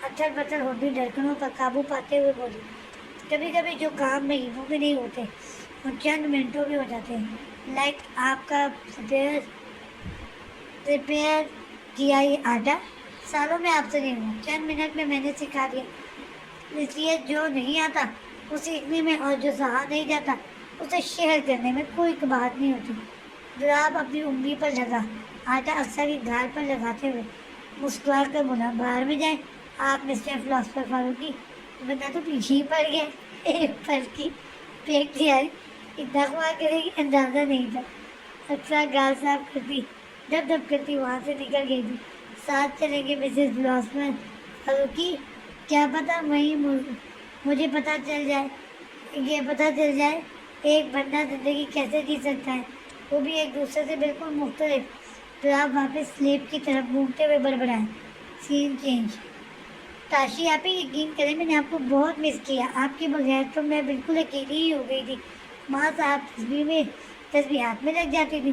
اتھر بتھر ہوتی دھڑکنوں پر قابو پاتے ہوئے بولی، کبھی کبھی جو کام مہینوں میں نہیں ہوتے وہ چند منٹوں میں ہو جاتے ہیں، لائک آپ کا پریپیئر کیا یہ آٹا سالوں میں آپ سے نہیں ہوا، چند منٹ میں نے سکھا دیا، اس لیے جو نہیں آتا وہ سیکھنے میں اور جو سہا نہیں جاتا اسے شیئر کرنے میں کوئی قباحت نہیں ہوتی۔ جناب اپنی انگلی پر لگا آٹا اکثر کی گھال پر لگاتے ہوئے مسکرا کر بولا، باہر میں جائیں آپ مسٹر فلاسفر فاروقی، بندہ تو پیچھے ہی پڑ گیا، ایک پل کی پھینک دیا، اتنا خواہ کرے گی اندازہ نہیں تھا۔ اکثر گال صاف کرتی دب دب کرتی وہاں سے نکل گئی تھی، ساتھ چلیں گے مسز فلاسفر فاروقی، کیا پتہ وہیں مجھے پتہ چل جائے ایک بندہ زندگی کیسے جی سکتا ہے، وہ بھی ایک دوسرے سے بالکل مختلف۔ تو آپ واپس سلیب کی طرف گھومتے ہوئے بڑبڑائیں، سین چینج۔ تاشی آپ ہی یقین کریں میں نے آپ کو بہت مس کیا، آپ کے بغیر تو میں بالکل اکیلی ہی ہو گئی تھی، ماں صاحب تسبیحات میں لگ جاتی تھی،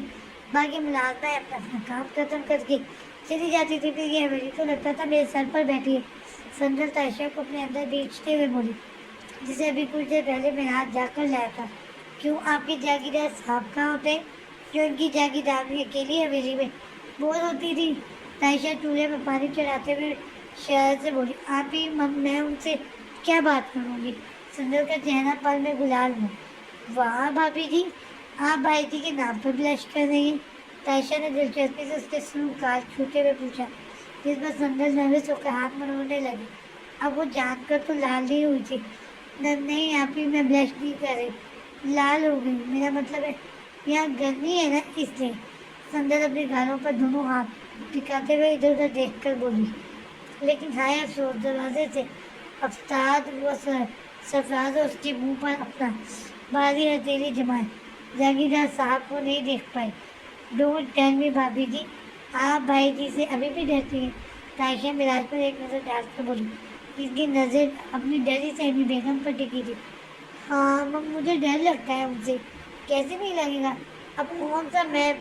باقی ملازمیں اپنا کام ختم کر کے چلی جاتی تھی، پھر یہ حویلی تو لگتا تھا میرے سر پر بیٹھی ہے۔ سندر تائشہ کو اپنے اندر بیچتے ہوئے بولی، جسے ابھی کچھ دیر پہلے میں ہاتھ جا کر لایا تھا، کیوں آپ کے جاگیردار صاحب کہاں ہوتے جو ان کی جاگیرداری اکیلی حویلی میں بور ہوتی تھی؟ تائشہ چولہے میں پانی چڑھاتے ہوئے شرارت سے بولی، آپ ہی میں ان سے کیا بات کروں گی؟ سندر کا چہرہ پل میں گلال ہوا۔ واہ بھابھی جی، آپ بھائی جی کے نام پر بلش کر رہی ہیں؟ تائشہ نے دلچسپی سے اس کے سر گال چھوتے ہوئے پوچھا، جس پر سندر نروس ہو کر ہاتھ مروڑنے لگی۔ اب وہ جان کر تو لال نہیں ہوئی تھی، نہیں آپ ہی میں بلش نہیں کر رہی، لال ہو گئی، میرا مطلب ہے یہاں گرمی ہے نا اس لیے۔ سندر اپنے گالوں پر دونوں ہاتھ ٹکاتے ہوئے ادھر ادھر دیکھ کر بولی، لیکن ہائے افسوس، دروازے سے افتاد وہ سرفراز اس کے منہ پر اپنا بھاری ہتھیلی جمائے جاگیردار صاحب کو نہیں دیکھ پائی۔ ڈونٹ ٹیل می بھابھی جی، آپ بھائی جی سے ابھی بھی ڈرتی ہیں؟ تائشہ مراج پر ایک نظر ڈال کر بولی، اس کی نظر اپنی ڈری سہمی بیگم پر ٹکی تھی۔ ہاں مجھے ڈر لگتا ہے ان سے، کیسے نہیں لگے گا؟ اب کون سا میں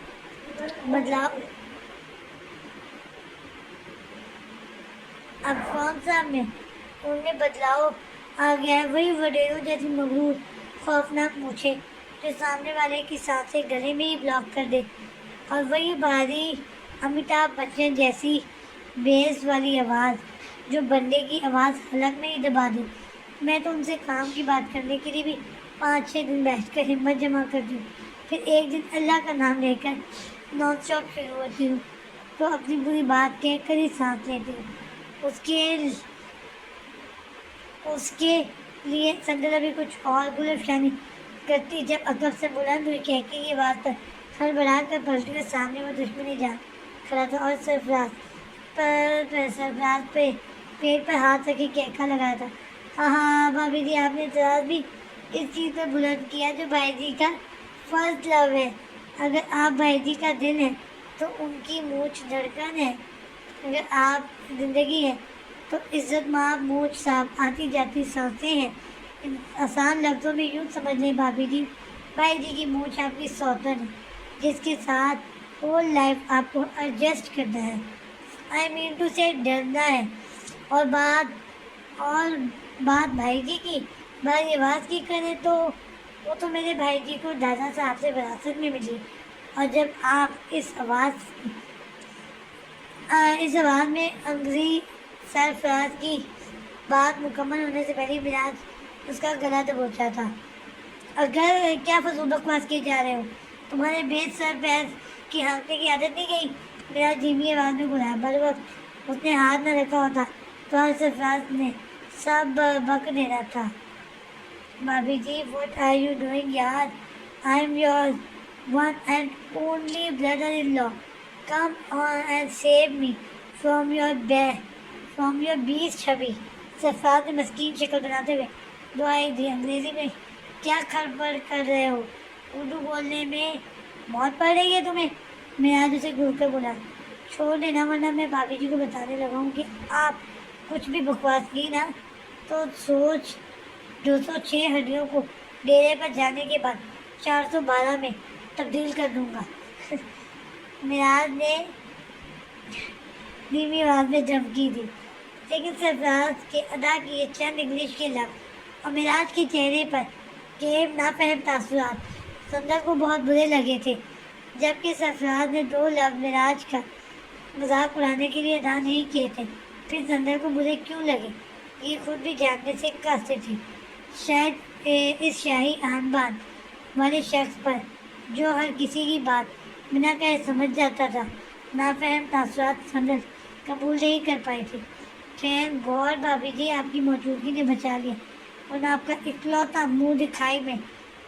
ان میں بدلاؤ آ گیا ہے، وہی وڈیروں جیسی مغرور خوفناک مونچھیں جو سامنے والے کی سانسیں گلے میں ہی بلاک کر دے، اور وہی بھاری امیتابھ بچن جیسی بیس والی آواز جو بندے کی آواز حلق میں ہی دبا دے۔ میں تو ان سے کام کی بات کرنے کے لیے بھی 5-6 دن بیٹھ کر ہمت جمع کرتی ہوں، پھر ایک دن اللہ کا نام لے کر نان اسٹاپ شروع ہوتی ہوں تو اپنی بری بات کہہ کر ہی سانس لیتی ہوں۔ اس کے لیے سندر ابھی کچھ اور گلفشانی کرتی جب عقب سے بلند ہوئی کہکے کی آواز پر ہڑبڑا کر پلٹی اور سامنے وہ دشمنی جان کھڑا تھا اور سرفراز پہ پیٹ پر ہاتھ رکھے کہکا لگایا تھا، ہاں ہاں بھابھی جی، آپ نے اعتراض بھی اس چیز پر بلند کیا جو بھائی جی کا فرسٹ لو ہے۔ اگر آپ بھائی جی کا دل ہے تو ان کی مونچھ دھڑکن ہے، اگر آپ زندگی ہے تو عزت مآب مونچھ صاحب آتی جاتی سانسیں ہیں۔ آسان لفظوں میں یوں سمجھ لیں بھابھی جی، بھائی جی کی مونچھ آپ کی سوتن ہے جس کے ساتھ ہول لائف آپ کو ایڈجسٹ کرنا ہے، آئی مین ٹو سے ڈرنا ہے۔ اور بات بھائی جی کی بھاری آواز کی کریں تو وہ تو میرے بھائی جی کو دادا صاحب سے وراثت میں ملی، اور جب آپ اس آواز میں انگریزی سرفراز کی بات مکمل ہونے سے پہلے مراج اس کا گلا دبوچا تھا۔ اگر کیا فضول بکواس کیے جا رہے ہو، تمہارے بیس سر پیر کی ہانکنے کی عادت نہیں گئی؟ مراج دھیمی آواز میں بلایا، بر وقت اس نے ہاتھ نہ رکھا ہوتا تو سرفراز نے سب بک دینا تھا۔ بھابھی جی، what are you doing یار؟ I am your one and only brother-in-law. Come on and save me from your beast چھبی۔ سرفراز نے مسکین شکل بناتے ہوئے دعائیں دی، انگریزی میں کیا کھڑبڑ کر رہے ہو؟ اردو بولنے میں بہت پڑ رہی ہے تمہیں. میراج اسے گھور کر بولا. چھوڑ دینا ورنہ میں بھابھی جی کو بتانے لگا ہوں کہ آپ کچھ بھی بکواس کی نا تو سوچ 206 ہڈیوں کو ڈیرے پر جانے کے بعد 412 میں تبدیل کر دوں گا. میراج نے دھیمی آواز میں دھمکی دی، لیکن سرفراز کے ادا کیے چند انگلش کے لفظ اور میراج کے چہرے پر گہرے نافہم تاثرات سندر کو بہت برے لگے تھے. جبکہ سرفراز نے 2 لفظ میراج کا مذاق اڑانے کے لیے ادا نہیں کیے تھے، پھر سندر کو برے کیوں لگے یہ خود بھی جاننے سے قاصر تھی. شاید اس شاہی آن بان والے شخص پر جو ہر کسی کی بات بنا کہے سمجھ جاتا تھا نافہم تاثرات سندر قبول نہیں کر پائی تھی. خیر گور بھابھی جی آپ کی موجودگی نے بچا لیا، ورنہ آپ کا اکلوتا منہ دکھائی میں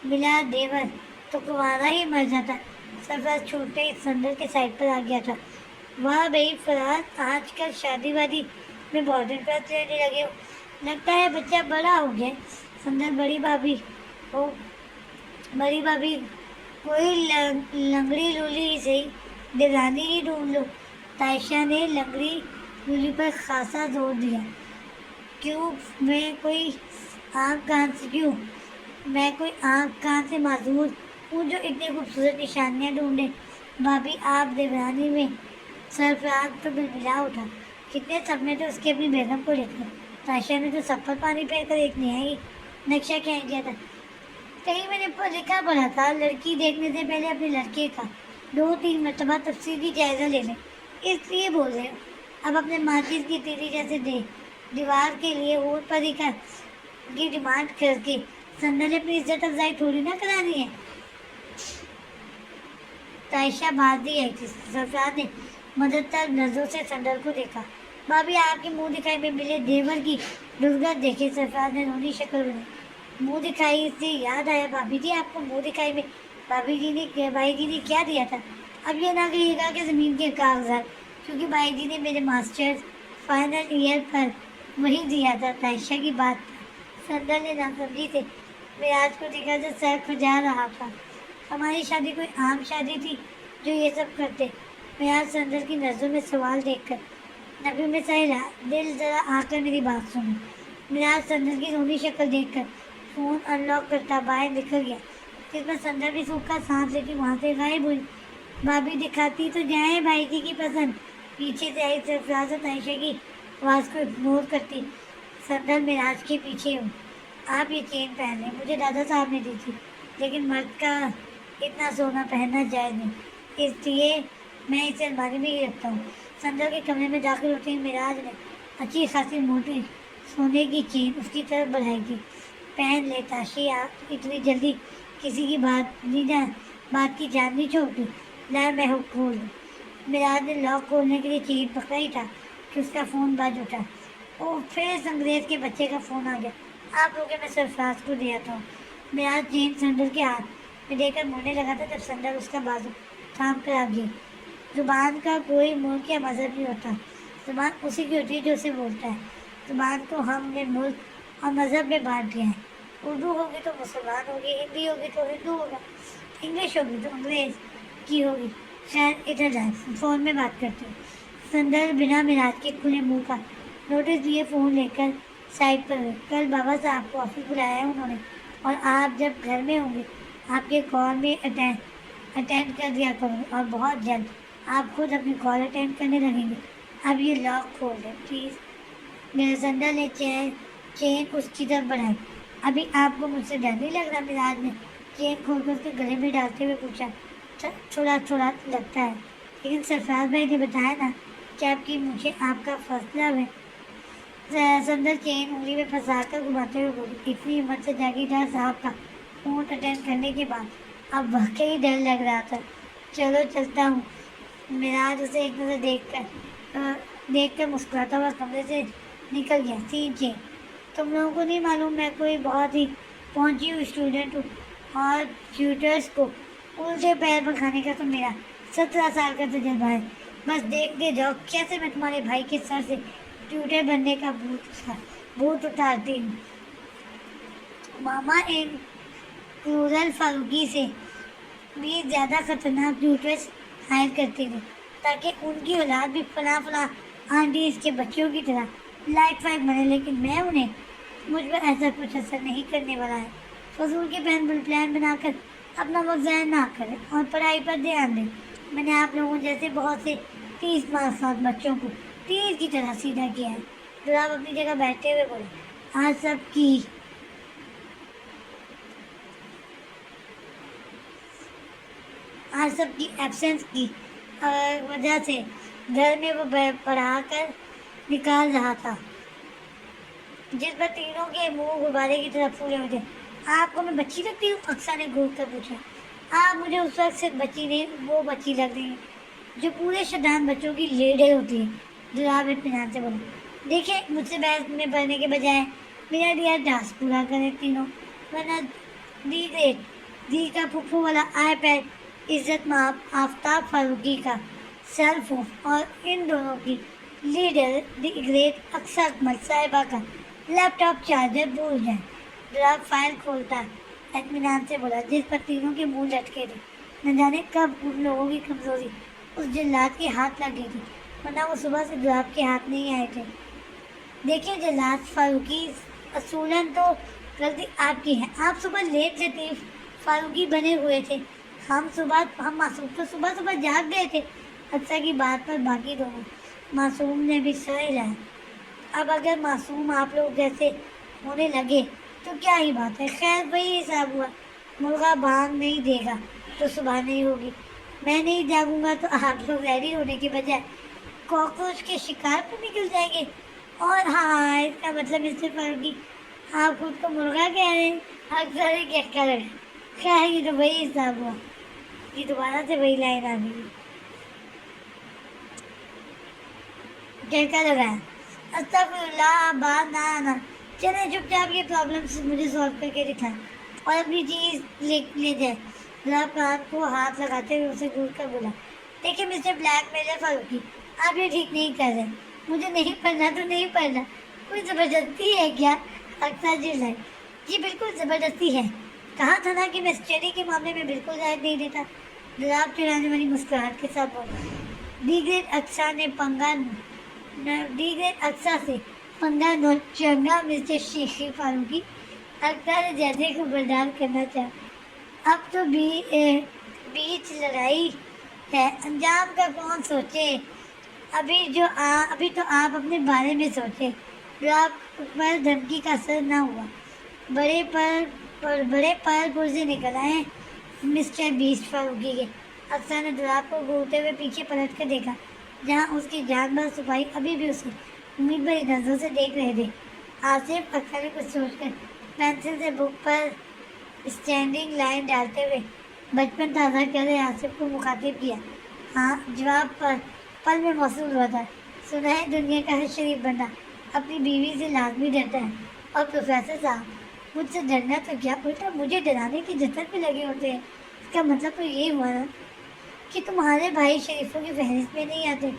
ملا دیور تو کنوارا ہی مر جاتا. سرفراز چھوٹے سندر کے سائڈ پر آ گیا تھا. واہ بھائی فراز، آج کل شادی وادی میں بہت انٹرسٹ لینے لگے ہو، لگتا ہے بچہ بڑا ہو گیا. سندر بڑی بھابھی کوئی لنگڑی لولی ہی صحیح دیورانی ہی ڈھونڈ لو. عائشہ نے لنگڑی لولی پر خاصا زور دیا. کیوں میں کوئی آنکھ کان سے معذور ہوں جو اتنی خوبصورت نشانیاں ڈھونڈے. بھابھی آپ دیورانی میں. سرفراز تو بلبلا اٹھا. کتنے سپنے تھے اس کے اپنی بیگم کو لے کر. عائشہ نے تو سب پر پانی پھیر کر ایک نہائی نقشہ کھینچ دیا تھا. کہیں میں نے لکھا پڑھا تھا لڑکی دیکھنے سے پہلے اپنے لڑکے کا 2-3 مرتبہ تفصیلی جائزہ لے لیں، اس لیے بول رہے ہو. اب اپنے ماچس کی تیری جیسے دیوار کے لیے ووٹ پری کی ڈیمانڈ کر کے سندر نے اپنی عزت افزائی تھوڑی نہ کرانی ہے. عائشہ بازی آئی تھی. سرفراز نے مددگار نظروں سے سندر کو دیکھا. بھابھی آپ کے منہ دکھائی میں ملے دیور کی درگت دیکھے. سرفراز نے رونی شکل بنائی. منہ دکھائی سے یاد آیا بھابھی جی آپ کو منہ دکھائی میں بھائی جی نے کیا دیا تھا؟ اب یہ نہ کہیے گا کہ زمین کے کاغذات، کیونکہ بھائی جی نے میرے ماسٹرز فائنل ایئر پر وہی دیا تھا. عائشہ کی بات سندر نے ناسمجھی سے میراج کو دیکھا جو سر کھجا رہا تھا. ہماری شادی کوئی عام شادی تھی جو یہ سب کرتے؟ میراج سندر کی نظروں میں سوال دیکھ کر نبی میں سہلا. دل ذرا آ کر میری بات سنو. میراج سندر کی رونی شکل دیکھ کر فون ان لاک کرتا باہر نکل گیا، جس میں سندر بھی سوکھا سانس لیتی وہاں سے غائب ہوئی. بھابھی دکھاتی تو جائیں بھائی جی کی پسند. پیچھے سے آئی سرفراز اور عائشہ کی آواز کو اگنور کرتی. سندر میراج کے پیچھے ہوں. آپ یہ چین پہن لیں، مجھے دادا صاحب نے دی تھی، لیکن مرد کا اتنا سونا پہننا جائز نہیں، اس لیے میں اسے الماری میں ہی رکھتا ہوں. سندر کے کمرے میں داخل ہوتے ہی میراج نے اچھی خاصی موٹی سونے کی چین اس کی طرف بڑھائی تھی. پہن لے تاشی، آپ اتنی جلدی کسی کی بات کی جان نہیں چھوڑتی. لا میں کھول دوں. میراج نے لاک کھولنے کے لیے چین پکڑا ہی تھا کہ اس کا فون بج اٹھا. او پھر انگریز کے بچے کا فون آ گیا. آپ روکے، میں سرفراز کو دے آتا ہوں. میراج چین سندر کے ہاتھ میں دے کر مڑنے لگا تھا جب سندر اس کا بازو تھام کر آ گئی. زبان کا کوئی ملک یا مذہب نہیں ہوتا، زبان اسی کی ہوتی ہے جو اسے بولتا ہے. زبان کو ہم نے ملک اور مذہب میں بانٹ دیا ہے. اردو ہوگی تو مسلمان ہوگی، ہندی ہوگی تو ہندو ہوگا، انگلش ہوگی تو انگریز کی ہوگی. خیر ادھر جائیں، فون میں بات کرتے ہیں. سندر بنا میراج کے کھلے منہ کا نوٹس لیے فون لے کر سائڈ پر ہوئے. کل بابا صاحب کو آفس بلایا ہے انہوں نے، اور آپ جب گھر میں ہوں گے آپ کے کال میں اٹینڈ کر دیا کروں، اور بہت جلد آپ خود اپنی کال اٹینڈ کرنے لگیں گے. اب یہ لاک کھول دیں پلیز. میرا سندر نے چین اس کی طرف بڑھائی. ابھی آپ کو مجھ سے ڈر نہیں لگ رہا؟ میراج نے چین کھول کر اس کے گلے میں ڈالتے ہوئے پوچھا. تھوڑا لگتا ہے، لیکن سرفراز بھائی نے بتایا نا کہ آپ کی مجھے آپ کا فیصلہ ہے. سندر چین انگلی میں پھنسا کر گھماتے ہوئے بولی. اتنی ہمت سے جاگیردار صاحب کا فون اٹینڈ کرنے کے بعد اب واقعی ڈر لگ رہا تھا. چلو چلتا ہوں. میراج اسے ایک نظر دیکھ کر مسکراتا ہوا کمرے سے نکل گیا. سین چین. تم لوگوں کو نہیں معلوم میں کوئی بہت ہی پہنچی ہوئی اسٹوڈنٹ ہوں، اور ٹیوٹرس کو الٹے پیر پکانے کا تو میرا 17 سال کا تجربہ ہے. بس دیکھتے جاؤ کیسے میں تمہارے بھائی کے سر سے ٹیوٹر بننے کا بھوت اتارتی ہوں. ماما ان کروزل فاروقی سے بھی زیادہ خطرناک نیوٹرس ہائر کرتی تھی تاکہ ان کی اولاد بھی فلاں فلاں آنٹیز کے بچوں کی طرح لائٹ فائٹ بنے، لیکن میں انہیں مجھ پر ایسا کچھ اثر نہیں کرنے والا ہے۔ فضول کے پلان بنا کر اپنا وقت ضائع نہ کریں اور پڑھائی پر دھیان دیں۔ میں نے آپ لوگوں جیسے بہت سے 30 بچوں کو تیر کی طرح سیدھا کیا ہے۔ پھر آپ اپنی جگہ بیٹھتے ہوئے بولے، آج سب کی ایبسنس کی وجہ سے گھر میں وہ پڑھا کر نکال رہا تھا، جس پر تینوں کے منہ غبارے کی طرح پھولے ہوئے تھے۔ آپ کو میں بچی لگتی ہوں؟ اقصیٰ نے گھور کر پوچھا۔ آپ مجھے اس وقت صرف بچی نہیں، وہ بچی لگ رہی ہیں جو پورے شدان بچوں کی لیڈر ہوتی ہے۔ جناب اطمینان سے بولا، دیکھیں، مجھ سے بحث میں پڑھنے کے بجائے میرا دیا ٹاسک پورا کریں تینوں، ورنہ دی کا پھپھو والا آئی پیڈ، عزت مآب آفتاب فاروقی کا سیل فون اور ان دونوں کی لیڈر دی گریٹ اقصیٰ اکمل صاحبہ کا لیپ ٹاپ چارجر بھول جائیں۔ جناب فائل کھولتا اطمینان سے بولا، جس پر تینوں کے منہ لٹکے تھے۔ نہ جانے کب ان لوگوں کی کمزوری اس جلاد کے ہاتھ لگ گئی تھی، ورنہ وہ صبح سے جناب کے ہاتھ نہیں آئے تھے۔ دیکھیں جلاد فاروقی، اصولاً تو غلطی آپ کی ہے۔ آپ صبح لیٹ لطیف فاروقی بنے ہوئے تھے، ہم معصوم تو صبح جاگ گئے تھے۔ اقصیٰ کی بات پر باقی دونوں معصوم نے بھی سر ہلایا۔ اب اگر معصوم آپ لوگ جیسے ہونے لگے تو کیا ہی بات ہے، خیر وہی حساب ہوا، مرغا بانگ نہیں دے گا تو صبح نہیں ہوگی، میں نہیں جاگوں گا تو آپ لوگ ریڈی ہونے کے بجائے کاکروچ کے شکار پر نکل جائیں گے۔ اور ہاں، اس کا مطلب مسٹر فاروقی آپ خود کو مرغا کہہ رہے ہیں؟ اکثر نے کہہ لگا، خیر یہ تو وہی حساب ہوا، یہ دوبارہ سے وہی لائن آ گئی، کہہ لگایا، استغفر اللہ، بات نہ آنا، چلیں چپ چاپ یہ پرابلمس مجھے سالو کر کے دکھائیں اور اپنی چیز لے جائیں۔ جناب کان کو ہاتھ لگاتے ہوئے اسے گھور کر بولا، دیکھیں مسٹر بلیک میلر فاروقی، آپ یہ ٹھیک نہیں کر رہے، مجھے نہیں پڑھنا تو نہیں پڑھنا، کوئی زبردستی ہے کیا؟ اقصیٰ جھلائی، جی بالکل زبردستی ہے، کہا تھا نا کہ میں اسٹڈی کے معاملے میں بالکل رائے نہیں دیتا۔ جناب چڑھانے والی مسکراہٹ کے ساتھ بولا، دیگر اقصیٰ سے پنگا نو چنگا مسٹر شیخی فاروقی، اقصیٰ نے جیسے خبردار کرنا چاہا، اب تو بیچ لڑائی ہے، انجام کا کون سوچے، ابھی تو آپ اپنے بارے میں سوچیں۔ جناب پر دھمکی کا اثر نہ ہوا، بڑے پر پرزے نکل آئے مسٹر بیسٹ فاروقی کے۔ اقصیٰ نے جناب کو گھورتے ہوئے پیچھے پلٹ کر دیکھا، جہاں اس کی جان بھر سپاہی ابھی بھی اسے امید بھری نظروں سے دیکھ رہے تھے۔ آصف، اقصیٰ نے کچھ سوچ کر پینسل سے بک پر اسٹینڈنگ لائن ڈالتے ہوئے بچپن تازہ کر رہے آصف کو مخاطب کیا۔ ہاں، جواب پر پل میں موصول ہوا تھا، سنا ہے دنیا کا ہر شریف بندہ اپنی بیوی سے لازمی ڈرتا ہے، اور پروفیسر صاحب مجھ سے ڈرنا تو کیا، الٹا مجھے ڈرانے کی جسد میں لگے ہوتے ہیں۔ اس کا مطلب تو یہ ہوا نا کہ تمہارے بھائی شریفوں کی فہرست میں نہیں آتے۔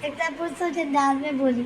اقصیٰ پرسوچ انداز میں بولی،